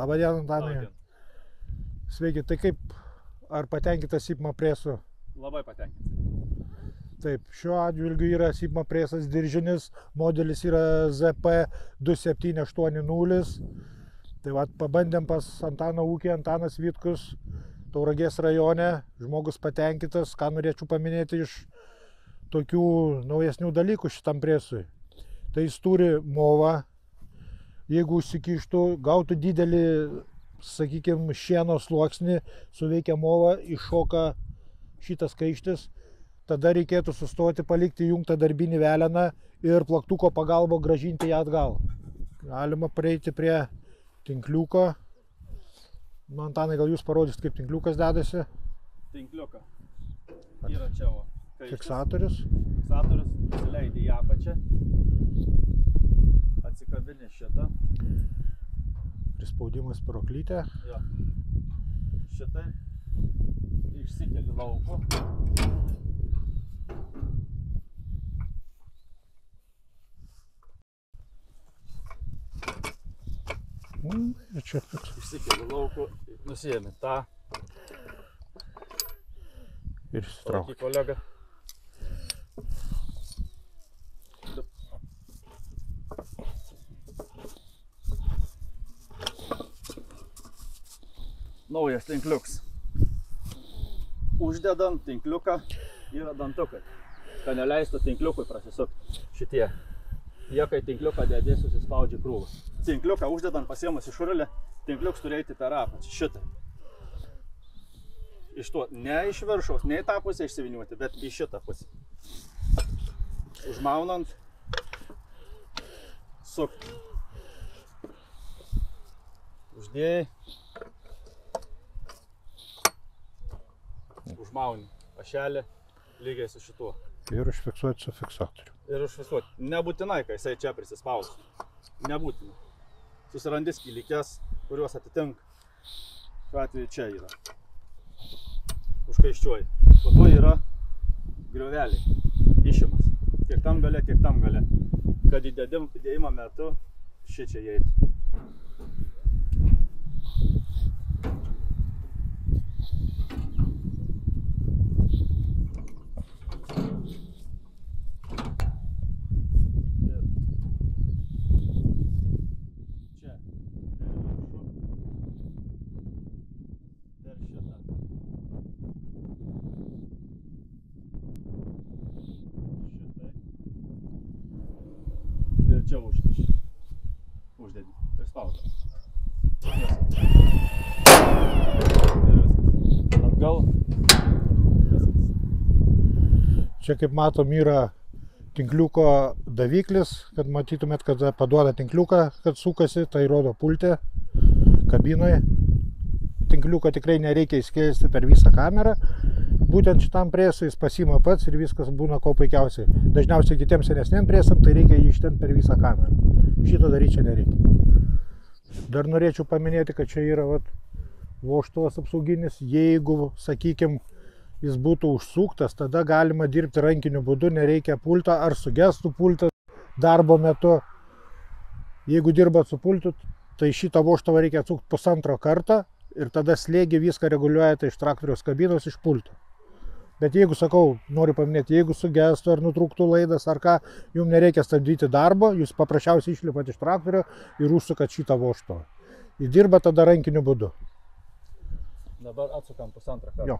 Labą dieną, Antanai. Sveiki, tai kaip, ar patenkintas Sipma presu? Labai patenkintas. Taip, šiuo atžvilgiu yra Sipma presas diržinis, modelis yra ZP2780. Tai vat, pabandėm pas Antano ūkį, Antanas Vitkus, Tauragės rajone, žmogus patenkintas. Ką norėčiau paminėti iš tokių naujesnių dalykų šitam presui. Tai jis turi movą, jeigu užsikištų, gautų didelį, sakykime, šieno sluoksnį, suveikia mova, iššoka šitas kaištis, tada reikėtų sustoti, palikti įjungtą darbinį veleną ir plaktuko pagalba grąžinti ją atgal. Galima prieiti prie tinkliuko. Nu, Antanai, gal jūs parodysit, kaip tinkliukas dedasi? Tinkliuką. Yra čia o. Fiksatorius. Fiksatorius, nusileidi į apačią. Atsikabini šitą. Prispaudimas sproklytė. Jo. Šitai. Išsikeli lauku. Ir čia Išsikeli lauku, nusiėmi tą. ir išsitrauki. Kolega. Naujas tinkliuks. Uždedant tinkliuką yra dantukai, kad neleistų tinkliukui prasisukti šitie. Jie, kai tinkliuką dedė, susispaudžia krūvą. Tinkliuką uždedant, pasiėmus iš šurlį, tinkliuks turi eiti per apačią, šitai. Iš to, ne iš viršaus, ne į tą pusę išsiviniuoti, bet į šitą pusę. Užmaunant, sukti. Uždėjai. Užmauni ašelį lygiai su šituo. Ir užfiksuoti su fiksatoriu. Ir užfiksuoti. Nebūtinai, kai jisai čia prisispaus. Nebūtinai. Susirandi skylykes, kuriuos atitinka. Šiuo atveju čia yra. Užkaiščiuoji. Po to yra grioveliai. Išimas. Tiek tam gale, tiek tam gale. Kad įdėjimo metu šičia įeitų. Ir čia uždedi, prispaudai. Atgal. Čia, kaip matom, yra tinkliuko daviklis, kad matytumėt, kad paduoda tinkliuką, kad sukasi, tai rodo pultė kabinoje. Tinkliuką tikrai nereikia įskėsti per visą kamerą. Būtent šitam presui jis pasiima pats ir viskas būna ko puikiausiai. Dažniausiai kitiems senesniem presam tai reikia jį ištempt per visą kamerą. Šito daryti čia nereikia. Dar norėčiau paminėti, kad čia yra vožtuvas apsauginis. Jeigu, sakykime, jis būtų užsuktas, tada galima dirbti rankiniu būdu, nereikia pulto ar sugestų pultas darbo metu. Jeigu dirbat su pultu, tai šitą vožtuvą reikia atsukti pusantro kartą ir tada slėgį viską reguliuojate iš traktoriaus kabinos iš pulto. Bet jeigu, sakau, noriu paminėti, jeigu sugestų ar nutrūktų laidas ar ką, jums nereikia stabdyti darbo, jūs paprasčiausiai išlipat iš traktorio ir užsukat šitą vožtuvą. Jis dirba tada rankiniu būdu. Dabar atsukam pusantrą kartą. Jo.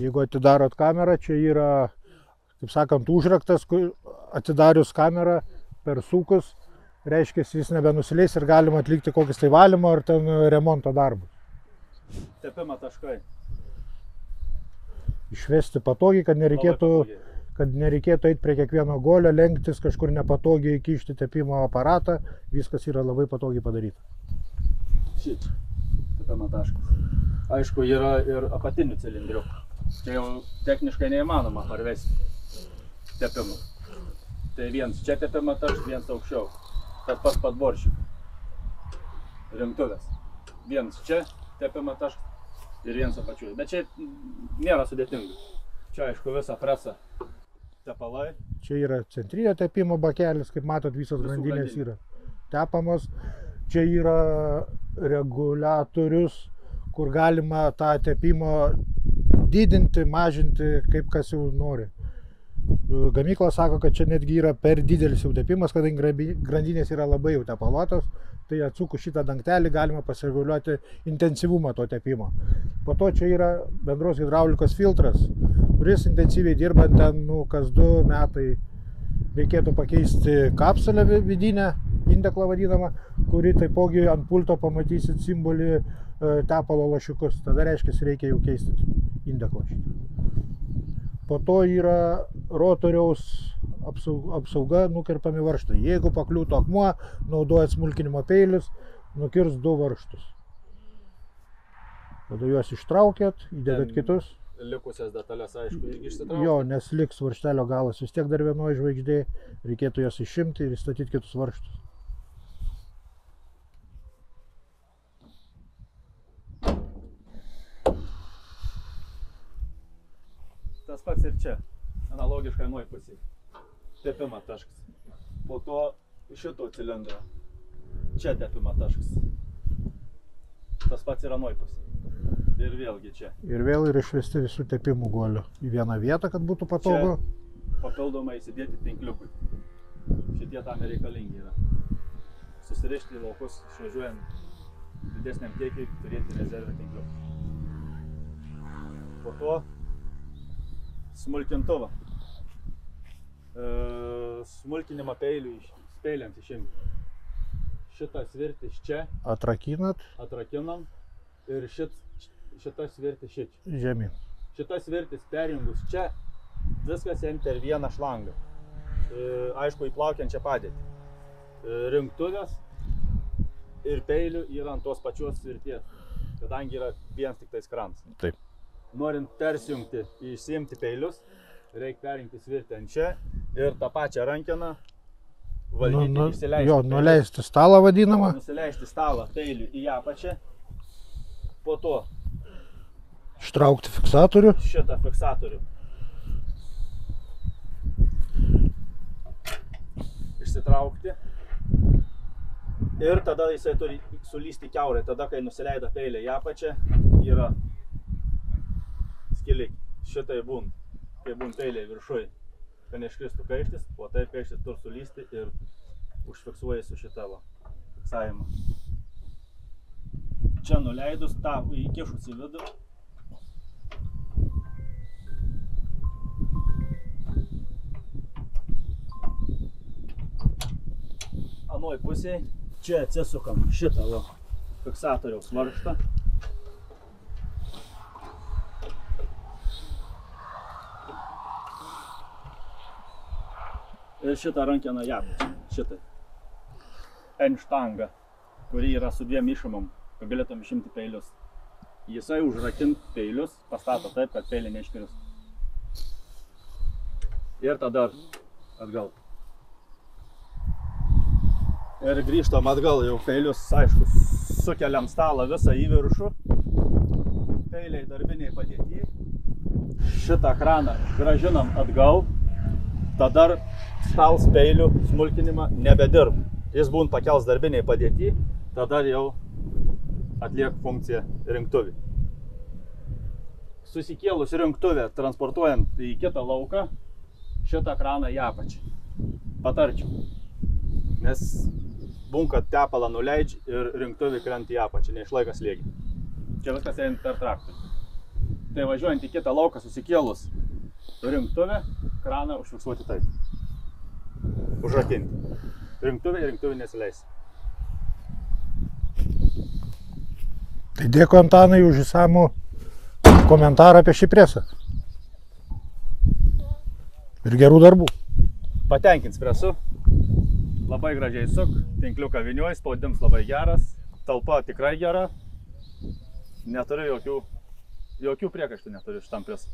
Jeigu atidarot kamerą, čia yra, kaip sakant, užraktas, atidarius kamerą per sukus, reiškia, jis nebenusileis ir galima atlikti kokis tai valymo ar ten remonto darbus. Tepimo taškai. Išvesti patogiai, kad nereikėtų eiti prie kiekvieno golio, lenktis, kažkur nepatogiai įkišti tepimo aparatą, viskas yra labai patogiai padaryta. Šit, tepimo taškas. Aišku, yra ir apatinių cilindrių. Čia jau techniškai neįmanoma parvesti tepimą. Tai viens čia tepimo taškas, viens aukščiau. Tas pats padvorščių. Rimtuvės. Viens čia tepimo taškas ir viens apačių. Bet čia nėra sudėtinga. Čia aišku visą presą tepalai. Čia yra centrinio tepimo bakelis, kaip matot, visos grandinės yra. tepamos. Čia yra reguliatorius, kur galima tą tepimo didinti, mažinti, kaip kas jau nori. Gamykla sako, kad čia netgi yra per didelis jau tepimas, kadangi grandinės yra labai jau tepaluotos, tai atsukus šitą dangtelį galima pasireguliuoti intensyvumą to tepimo. Po to čia yra bendros hidraulikos filtras, kuris intensyviai dirbant ten, kas 2 metai reikėtų pakeisti kapsulę vidinę, indeklą vadinamą, kuri taipogi ant pulto pamatysit simbolį tepalo lašiukus. Tada reiškia, reikia jau keisti indeklą šitą. Po to yra rotoriaus apsauga, nukirpami varžtai. Jeigu pakliūtų akmuo, naudojat smulkinimo peilius, nukirs 2 varžtus. Tada juos ištraukėt, įdedat kitus. Likusias detalės, aišku, išsitraukti. Jo, nes liks varžtelio galas vis tiek dar vienoje žvaigždėje, reikėtų jas išimti ir įstatyti kitus varžtus. Tas pats ir čia, analogiškai anoj pusėje. Tepimo taškas. Po to šito cilindro. Čia tepimo taškas. Tas pats ir anoj pusėje. Ir vėlgi čia. Ir vėl ir išvesti visų tepimų guolių į vieną vietą, kad būtų patogu. Čia papildomai įsidėti tinkliukui. Šitie tam reikalingi yra. Susirišti į laukus, išvažiuojant didesniam kiekiui, turėti rezervę tinkliukų. Po to smulkintuvą. Smulkinimą peiliams išimti. Šitą svirtį iš čia. Atrakinam. Ir šitą svirtį šičia. Žemyn. Šitas svirtis perjungus čia, viskas eina per vieną šlangą. Aišku, įplaukiančią padėtį. Rinktuvės ir peilių yra ant tos pačios svirties, kadangi yra vienas tik tais kranas. Taip. Norint persijungti, išsiimti peilius, reikia perjungti svirtį ant čia ir tą pačią rankeną valdyti, įsileisti. Jo, nuleisti stalą vadinamą. Nusileisti stalą peilių į apačią. Po to ištraukti fiksatorių. Šitą fiksatorių. Išsitraukti. Ir tada jisai turi sulysti kiaurai. Tada, kai nusileida peilė į apačią, yra skiliai. Šitai būn, kai būn peilė viršui, kad neiškristų kaištis, o taip kaištis turi sulysti ir užfiksuoji su šitą fiksavimą. Čia nuleidus tą įkišus į vidų. Anoj pusėje čia atsisukam šitą fiksatoriaus varžtą. Ir šitą rankeną japačią, šitai. N-štanga, kuri yra su 2 išimam, kad galėtum išimti peilius. Jisai užrakint peilius, pastato taip, kad peilė neiškris. Ir tada atgal. Ir grįžtam atgal, jau peilius, aišku, sukeliam stalą visą į viršų. Peiliai darbiniai padėti. Šitą kraną grąžinam atgal. Tada stals peilių smulkinimą nebedirb. Jis būn pakels darbiniai padėti, tada jau atliek funkciją rinktuvį. Susikėlus rinktuvę, transportuojant į kitą lauką, šitą kraną į apačią. Patarčiau. Nes būn, kad tepalą nuleidži ir rinktuvį krenta į apačią, neišlaika slėgį. Čia viskas eina per traktorių. Tai važiuojant į kitą lauką, susikėlus rinktuvę, kraną užfiksuoti taip. Užrakinti. Rinktuvė nesileis. Tai dėkui Antanai už išsamų komentarą apie šį presą. Ir gerų darbų. Patenkins presu. Labai gražiai suk, tinkliuką viniuoji, spaudims labai geras, talpa tikrai gera. Neturiu jokių priekaištų neturiu šitam presu.